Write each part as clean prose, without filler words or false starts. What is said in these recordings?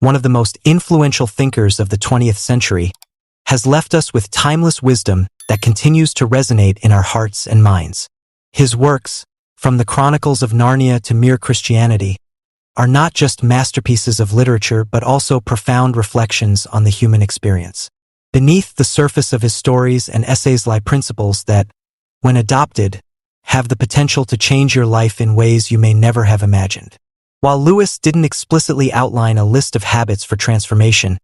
one of the most influential thinkers of the 20th century, has left us with timeless wisdom that continues to resonate in our hearts and minds. His works, from the Chronicles of Narnia to Mere Christianity, are not just masterpieces of literature but also profound reflections on the human experience. Beneath the surface of his stories and essays lie principles that, when adopted, have the potential to change your life in ways you may never have imagined. While Lewis didn't explicitly outline a list of habits for transformation,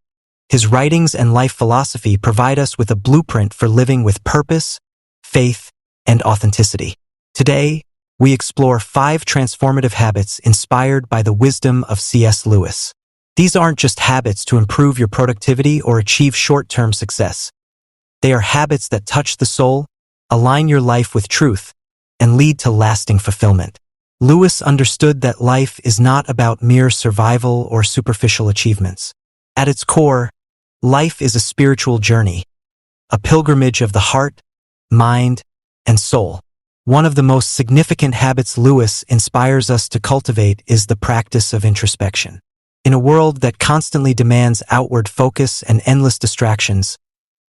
his writings and life philosophy provide us with a blueprint for living with purpose, faith, and authenticity. Today, we explore 5 transformative habits inspired by the wisdom of C.S. Lewis. These aren't just habits to improve your productivity or achieve short-term success. They are habits that touch the soul, align your life with truth, and lead to lasting fulfillment. Lewis understood that life is not about mere survival or superficial achievements. At its core, life is a spiritual journey, a pilgrimage of the heart, mind, and soul. One of the most significant habits Lewis inspires us to cultivate is the practice of introspection. In a world that constantly demands outward focus and endless distractions,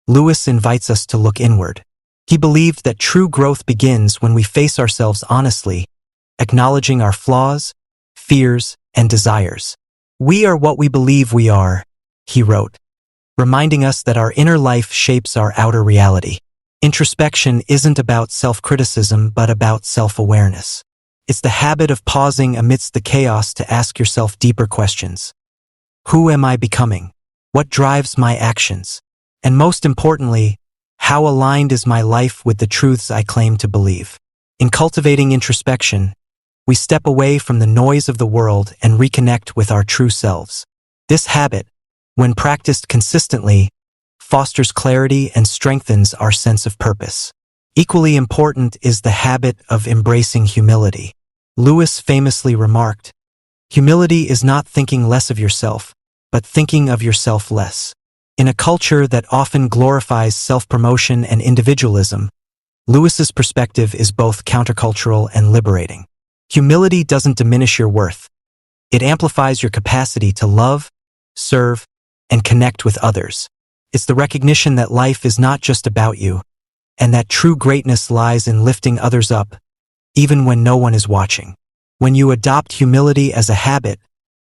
Lewis invites us to look inward. He believed that true growth begins when we face ourselves honestly, acknowledging our flaws, fears, and desires. "We are what we believe we are," he wrote, reminding us that our inner life shapes our outer reality. Introspection isn't about self-criticism but about self-awareness. It's the habit of pausing amidst the chaos to ask yourself deeper questions. Who am I becoming? What drives my actions? And most importantly, how aligned is my life with the truths I claim to believe? In cultivating introspection, we step away from the noise of the world and reconnect with our true selves. This habit, when practiced consistently, fosters clarity and strengthens our sense of purpose. Equally important is the habit of embracing humility. Lewis famously remarked, "Humility is not thinking less of yourself, but thinking of yourself less." In a culture that often glorifies self-promotion and individualism, Lewis's perspective is both countercultural and liberating. Humility doesn't diminish your worth. It amplifies your capacity to love, serve, and connect with others. It's the recognition that life is not just about you, and that true greatness lies in lifting others up, even when no one is watching. When you adopt humility as a habit,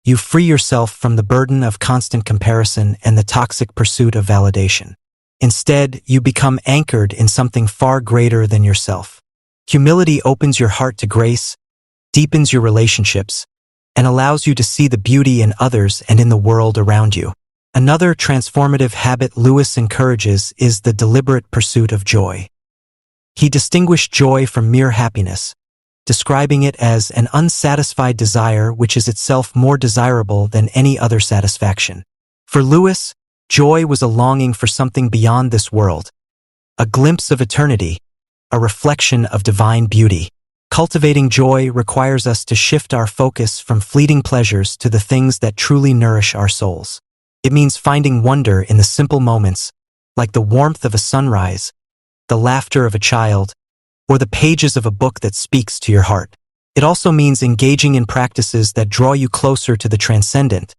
you free yourself from the burden of constant comparison and the toxic pursuit of validation. Instead, you become anchored in something far greater than yourself. Humility opens your heart to grace, deepens your relationships, and allows you to see the beauty in others and in the world around you. Another transformative habit Lewis encourages is the deliberate pursuit of joy. He distinguished joy from mere happiness, describing it as an unsatisfied desire which is itself more desirable than any other satisfaction. For Lewis, joy was a longing for something beyond this world, a glimpse of eternity, a reflection of divine beauty. Cultivating joy requires us to shift our focus from fleeting pleasures to the things that truly nourish our souls. It means finding wonder in the simple moments, like the warmth of a sunrise, the laughter of a child, or the pages of a book that speaks to your heart. It also means engaging in practices that draw you closer to the transcendent,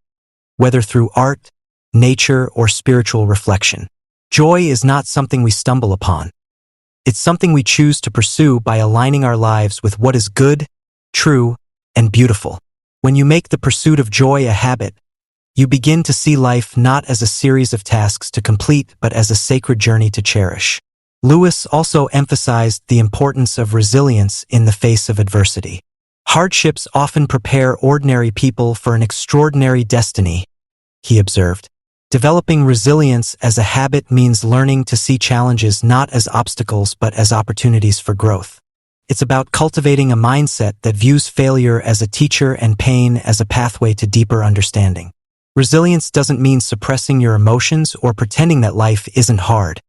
whether through art, nature, or spiritual reflection. Joy is not something we stumble upon. It's something we choose to pursue by aligning our lives with what is good, true, and beautiful. When you make the pursuit of joy a habit, you begin to see life not as a series of tasks to complete, but as a sacred journey to cherish. Lewis also emphasized the importance of resilience in the face of adversity. Hardships often prepare ordinary people for an extraordinary destiny, he observed. Developing resilience as a habit means learning to see challenges not as obstacles but as opportunities for growth. It's about cultivating a mindset that views failure as a teacher and pain as a pathway to deeper understanding. Resilience doesn't mean suppressing your emotions or pretending that life isn't hard.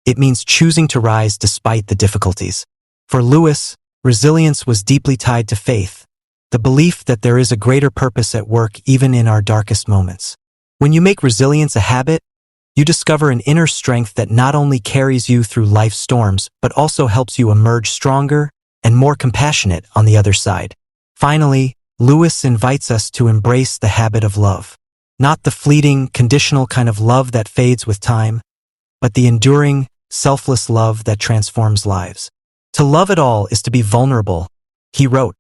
It means choosing to rise despite the difficulties. For Lewis, resilience was deeply tied to faith, the belief that there is a greater purpose at work even in our darkest moments. When you make resilience a habit, you discover an inner strength that not only carries you through life's storms, but also helps you emerge stronger and more compassionate on the other side. Finally, Lewis invites us to embrace the habit of love. Not the fleeting, conditional kind of love that fades with time, but the enduring, selfless love that transforms lives. To love at all is to be vulnerable, he wrote,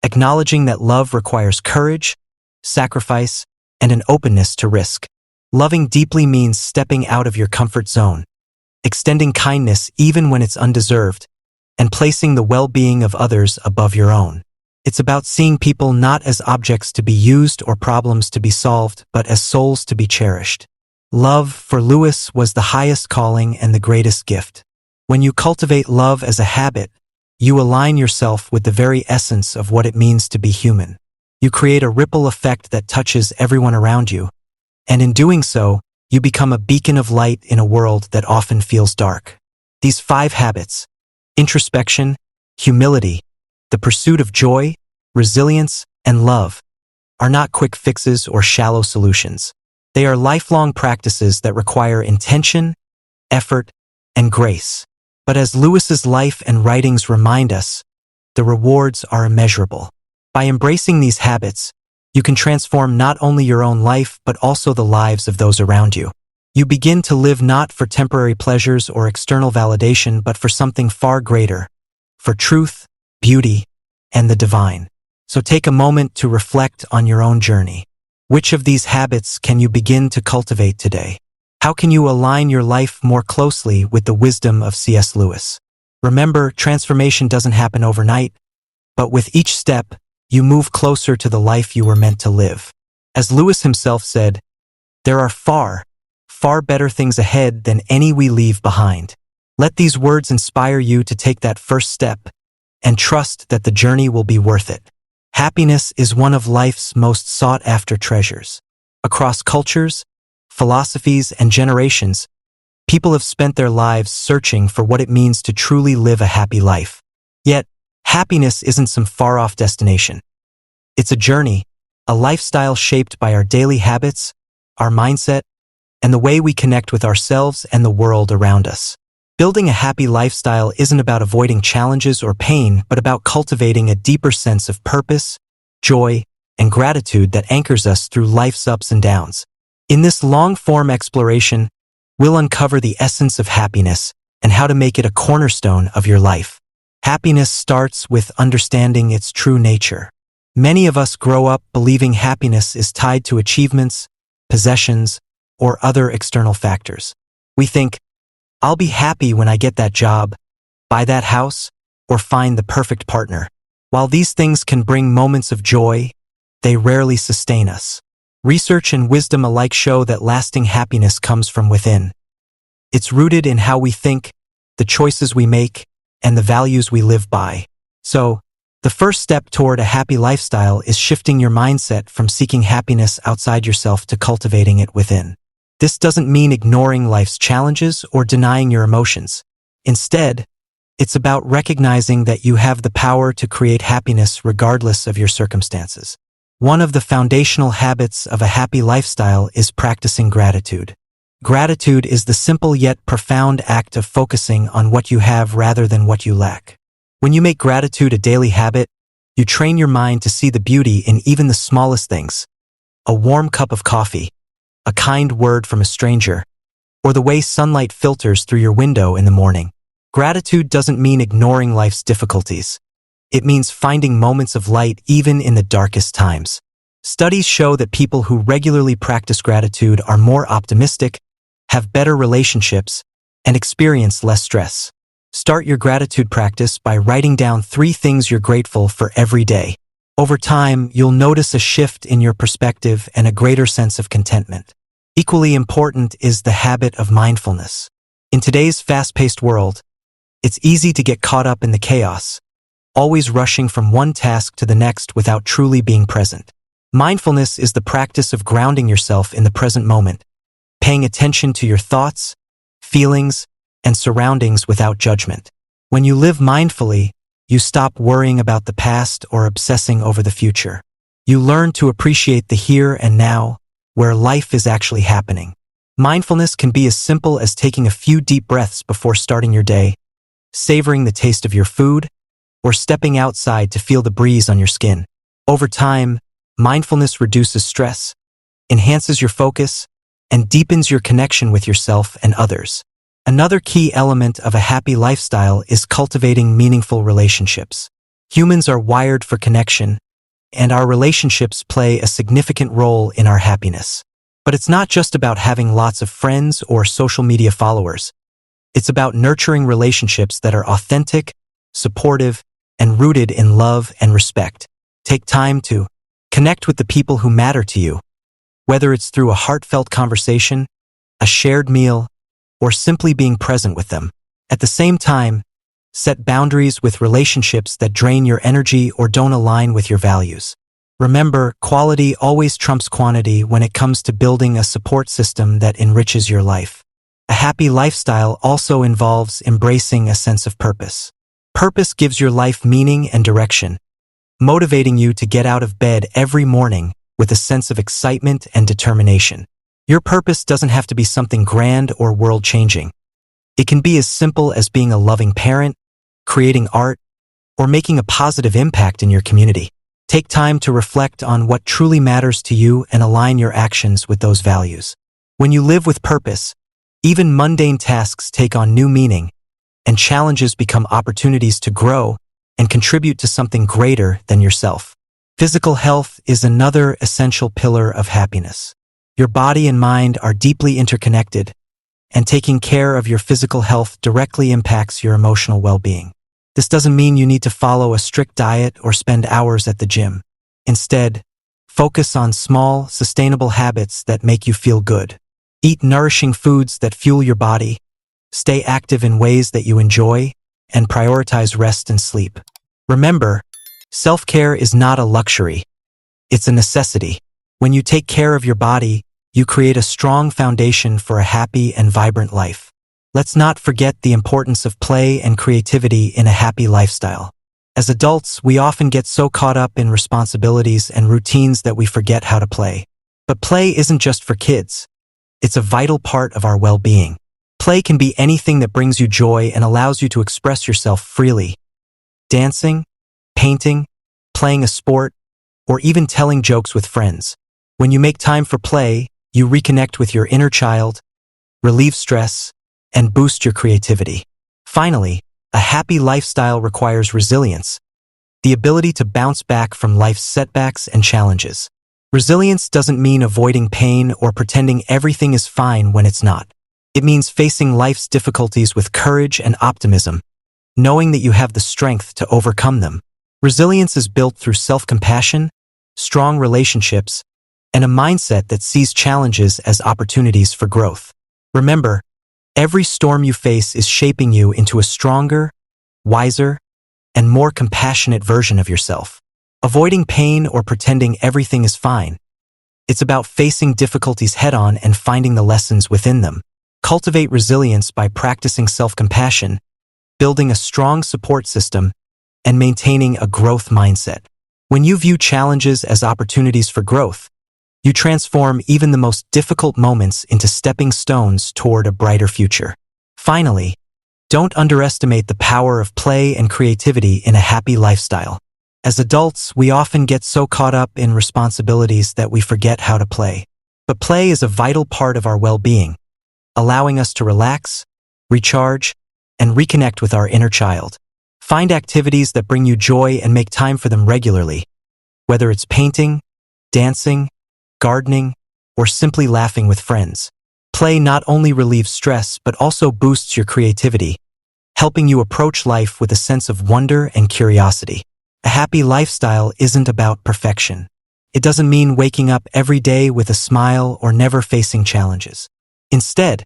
acknowledging that love requires courage, sacrifice, and an openness to risk. Loving deeply means stepping out of your comfort zone, extending kindness even when it's undeserved, and placing the well-being of others above your own. It's about seeing people not as objects to be used or problems to be solved, but as souls to be cherished. Love, for Lewis, was the highest calling and the greatest gift. When you cultivate love as a habit, you align yourself with the very essence of what it means to be human. You create a ripple effect that touches everyone around you, and in doing so, you become a beacon of light in a world that often feels dark. These 5 habits, introspection, humility, the pursuit of joy, resilience, and love, are not quick fixes or shallow solutions. They are lifelong practices that require intention, effort, and grace. But as Lewis's life and writings remind us, the rewards are immeasurable. By embracing these habits, you can transform not only your own life but also the lives of those around you. You begin to live not for temporary pleasures or external validation but for something far greater, for truth, beauty, and the divine. So take a moment to reflect on your own journey. Which of these habits can you begin to cultivate today? How can you align your life more closely with the wisdom of C.S. Lewis? Remember, transformation doesn't happen overnight, but with each step, you move closer to the life you were meant to live. As Lewis himself said, there are far, far better things ahead than any we leave behind. Let these words inspire you to take that first step and trust that the journey will be worth it. Happiness is one of life's most sought-after treasures. Across cultures, philosophies, and generations, people have spent their lives searching for what it means to truly live a happy life. Yet, happiness isn't some far-off destination. It's a journey, a lifestyle shaped by our daily habits, our mindset, and the way we connect with ourselves and the world around us. Building a happy lifestyle isn't about avoiding challenges or pain, but about cultivating a deeper sense of purpose, joy, and gratitude that anchors us through life's ups and downs. In this long-form exploration, we'll uncover the essence of happiness and how to make it a cornerstone of your life. Happiness starts with understanding its true nature. Many of us grow up believing happiness is tied to achievements, possessions, or other external factors. We think, I'll be happy when I get that job, buy that house, or find the perfect partner. While these things can bring moments of joy, they rarely sustain us. Research and wisdom alike show that lasting happiness comes from within. It's rooted in how we think, the choices we make, and the values we live by. So, the first step toward a happy lifestyle is shifting your mindset from seeking happiness outside yourself to cultivating it within. This doesn't mean ignoring life's challenges or denying your emotions. Instead, it's about recognizing that you have the power to create happiness regardless of your circumstances. One of the foundational habits of a happy lifestyle is practicing gratitude. Gratitude is the simple yet profound act of focusing on what you have rather than what you lack. When you make gratitude a daily habit, you train your mind to see the beauty in even the smallest things. A warm cup of coffee, a kind word from a stranger, or the way sunlight filters through your window in the morning. Gratitude doesn't mean ignoring life's difficulties. It means finding moments of light even in the darkest times. Studies show that people who regularly practice gratitude are more optimistic, have better relationships, and experience less stress. Start your gratitude practice by writing down 3 things you're grateful for every day. Over time, you'll notice a shift in your perspective and a greater sense of contentment. Equally important is the habit of mindfulness. In today's fast-paced world, it's easy to get caught up in the chaos, always rushing from one task to the next without truly being present. Mindfulness is the practice of grounding yourself in the present moment, paying attention to your thoughts, feelings, and surroundings without judgment. When you live mindfully, you stop worrying about the past or obsessing over the future. You learn to appreciate the here and now, where life is actually happening. Mindfulness can be as simple as taking a few deep breaths before starting your day, savoring the taste of your food, or stepping outside to feel the breeze on your skin. Over time, mindfulness reduces stress, enhances your focus, and deepens your connection with yourself and others. Another key element of a happy lifestyle is cultivating meaningful relationships. Humans are wired for connection, and our relationships play a significant role in our happiness. But it's not just about having lots of friends or social media followers. It's about nurturing relationships that are authentic, supportive, and rooted in love and respect. Take time to connect with the people who matter to you, whether it's through a heartfelt conversation, a shared meal, or simply being present with them. At the same time, set boundaries with relationships that drain your energy or don't align with your values. Remember, quality always trumps quantity when it comes to building a support system that enriches your life. A happy lifestyle also involves embracing a sense of purpose. Purpose gives your life meaning and direction, motivating you to get out of bed every morning with a sense of excitement and determination. Your purpose doesn't have to be something grand or world-changing. It can be as simple as being a loving parent, creating art, or making a positive impact in your community. Take time to reflect on what truly matters to you and align your actions with those values. When you live with purpose, even mundane tasks take on new meaning, and challenges become opportunities to grow and contribute to something greater than yourself. Physical health is another essential pillar of happiness. Your body and mind are deeply interconnected, and taking care of your physical health directly impacts your emotional well-being. This doesn't mean you need to follow a strict diet or spend hours at the gym. Instead, focus on small, sustainable habits that make you feel good. Eat nourishing foods that fuel your body, stay active in ways that you enjoy, and prioritize rest and sleep. Remember, self-care is not a luxury. It's a necessity. When you take care of your body, you create a strong foundation for a happy and vibrant life. Let's not forget the importance of play and creativity in a happy lifestyle. As adults, we often get so caught up in responsibilities and routines that we forget how to play. But play isn't just for kids. It's a vital part of our well-being. Play can be anything that brings you joy and allows you to express yourself freely. Dancing, painting, playing a sport, or even telling jokes with friends. When you make time for play, you reconnect with your inner child, relieve stress, and boost your creativity. Finally, a happy lifestyle requires resilience, the ability to bounce back from life's setbacks and challenges. Resilience doesn't mean avoiding pain or pretending everything is fine when it's not. It means facing life's difficulties with courage and optimism, knowing that you have the strength to overcome them. Resilience is built through self-compassion, strong relationships, and a mindset that sees challenges as opportunities for growth. Remember, every storm you face is shaping you into a stronger, wiser, and more compassionate version of yourself. Avoiding pain or pretending everything is fine. It's about facing difficulties head-on and finding the lessons within them. Cultivate resilience by practicing self-compassion, building a strong support system, and maintaining a growth mindset. When you view challenges as opportunities for growth, you transform even the most difficult moments into stepping stones toward a brighter future. Finally, don't underestimate the power of play and creativity in a happy lifestyle. As adults, we often get so caught up in responsibilities that we forget how to play. But play is a vital part of our well-being, allowing us to relax, recharge, and reconnect with our inner child. Find activities that bring you joy and make time for them regularly, whether it's painting, dancing, gardening, or simply laughing with friends. Play not only relieves stress but also boosts your creativity, helping you approach life with a sense of wonder and curiosity. A happy lifestyle isn't about perfection. It doesn't mean waking up every day with a smile or never facing challenges. Instead,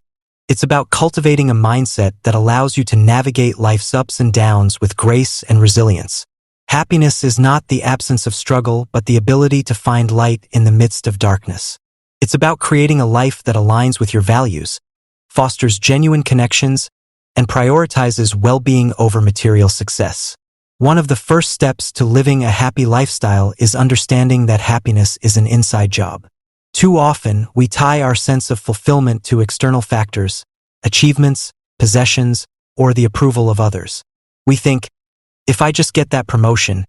it's about cultivating a mindset that allows you to navigate life's ups and downs with grace and resilience. Happiness is not the absence of struggle, but the ability to find light in the midst of darkness. It's about creating a life that aligns with your values, fosters genuine connections, and prioritizes well-being over material success. One of the first steps to living a happy lifestyle is understanding that happiness is an inside job. Too often, we tie our sense of fulfillment to external factors, achievements, possessions, or the approval of others. We think, if I just get that promotion,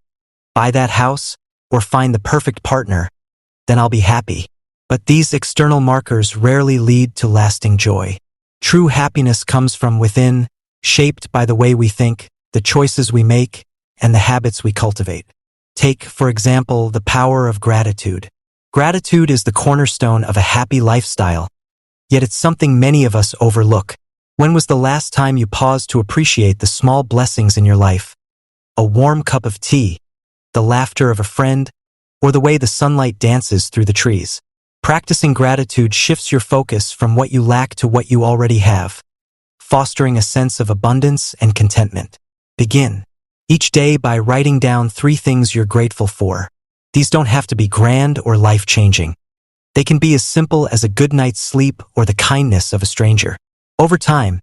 buy that house, or find the perfect partner, then I'll be happy. But these external markers rarely lead to lasting joy. True happiness comes from within, shaped by the way we think, the choices we make, and the habits we cultivate. Take, for example, the power of gratitude. Gratitude is the cornerstone of a happy lifestyle, yet it's something many of us overlook. When was the last time you paused to appreciate the small blessings in your life? A warm cup of tea, the laughter of a friend, or the way the sunlight dances through the trees. Practicing gratitude shifts your focus from what you lack to what you already have, fostering a sense of abundance and contentment. Begin each day by writing down 3 things you're grateful for. These don't have to be grand or life-changing. They can be as simple as a good night's sleep or the kindness of a stranger. Over time,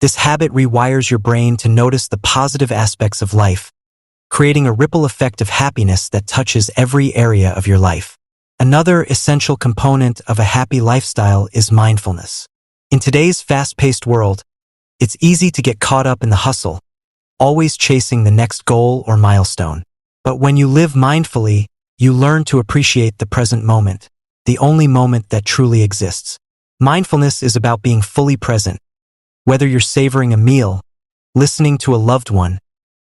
this habit rewires your brain to notice the positive aspects of life, creating a ripple effect of happiness that touches every area of your life. Another essential component of a happy lifestyle is mindfulness. In today's fast-paced world, it's easy to get caught up in the hustle, always chasing the next goal or milestone. But when you live mindfully, you learn to appreciate the present moment, the only moment that truly exists. Mindfulness is about being fully present, whether you're savoring a meal, listening to a loved one,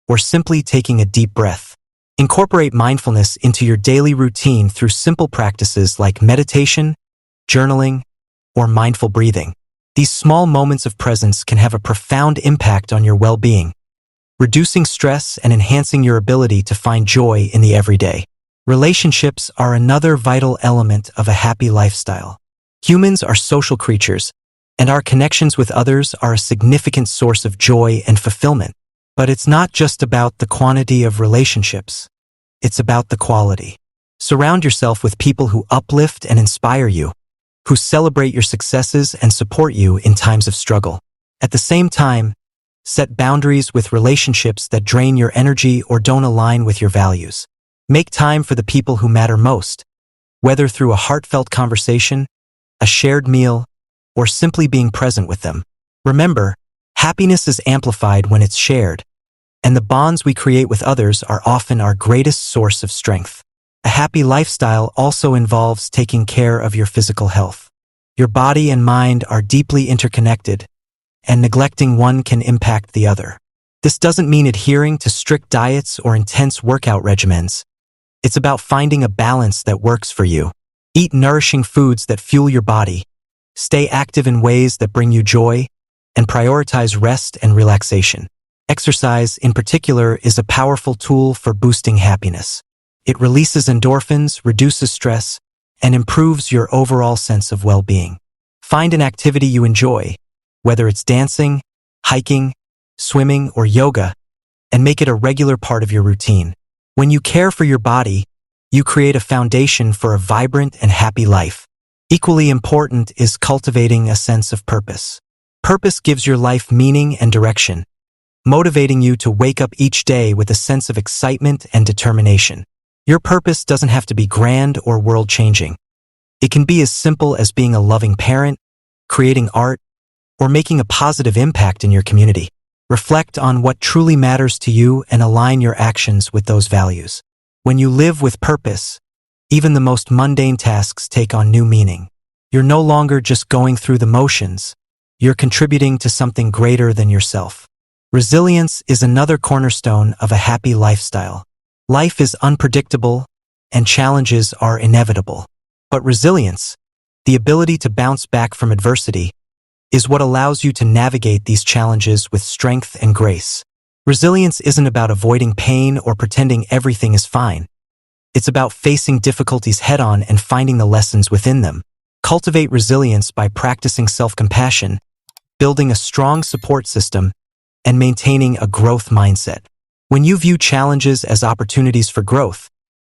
or simply taking a deep breath. Incorporate mindfulness into your daily routine through simple practices like meditation, journaling, or mindful breathing. These small moments of presence can have a profound impact on your well-being, reducing stress and enhancing your ability to find joy in the everyday. Relationships are another vital element of a happy lifestyle. Humans are social creatures, and our connections with others are a significant source of joy and fulfillment. But it's not just about the quantity of relationships. It's about the quality. Surround yourself with people who uplift and inspire you, who celebrate your successes and support you in times of struggle. At the same time, set boundaries with relationships that drain your energy or don't align with your values. Make time for the people who matter most, whether through a heartfelt conversation, a shared meal, or simply being present with them. Remember, happiness is amplified when it's shared, and the bonds we create with others are often our greatest source of strength. A happy lifestyle also involves taking care of your physical health. Your body and mind are deeply interconnected, and neglecting one can impact the other. This doesn't mean adhering to strict diets or intense workout regimens. It's about finding a balance that works for you. Eat nourishing foods that fuel your body, stay active in ways that bring you joy, and prioritize rest and relaxation. Exercise, in particular, is a powerful tool for boosting happiness. It releases endorphins, reduces stress, and improves your overall sense of well-being. Find an activity you enjoy, whether it's dancing, hiking, swimming, or yoga, and make it a regular part of your routine. When you care for your body, you create a foundation for a vibrant and happy life. Equally important is cultivating a sense of purpose. Purpose gives your life meaning and direction, motivating you to wake up each day with a sense of excitement and determination. Your purpose doesn't have to be grand or world-changing. It can be as simple as being a loving parent, creating art, or making a positive impact in your community. Reflect on what truly matters to you and align your actions with those values. When you live with purpose, even the most mundane tasks take on new meaning. You're no longer just going through the motions. You're contributing to something greater than yourself. Resilience is another cornerstone of a happy lifestyle. Life is unpredictable, and challenges are inevitable. But resilience, the ability to bounce back from adversity, is what allows you to navigate these challenges with strength and grace. Resilience isn't about avoiding pain or pretending everything is fine. It's about facing difficulties head-on and finding the lessons within them. Cultivate resilience by practicing self-compassion, building a strong support system, and maintaining a growth mindset. When you view challenges as opportunities for growth,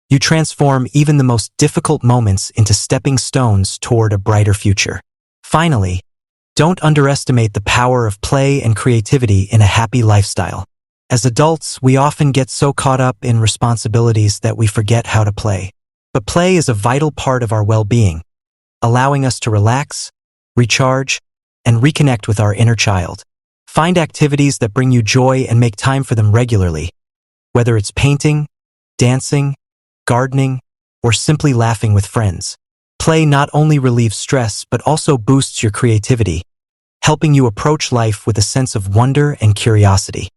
you transform even the most difficult moments into stepping stones toward a brighter future. Finally, don't underestimate the power of play and creativity in a happy lifestyle. As adults, we often get so caught up in responsibilities that we forget how to play. But play is a vital part of our well-being, allowing us to relax, recharge, and reconnect with our inner child. Find activities that bring you joy and make time for them regularly, whether it's painting, dancing, gardening, or simply laughing with friends. Play not only relieves stress but also boosts your creativity, helping you approach life with a sense of wonder and curiosity.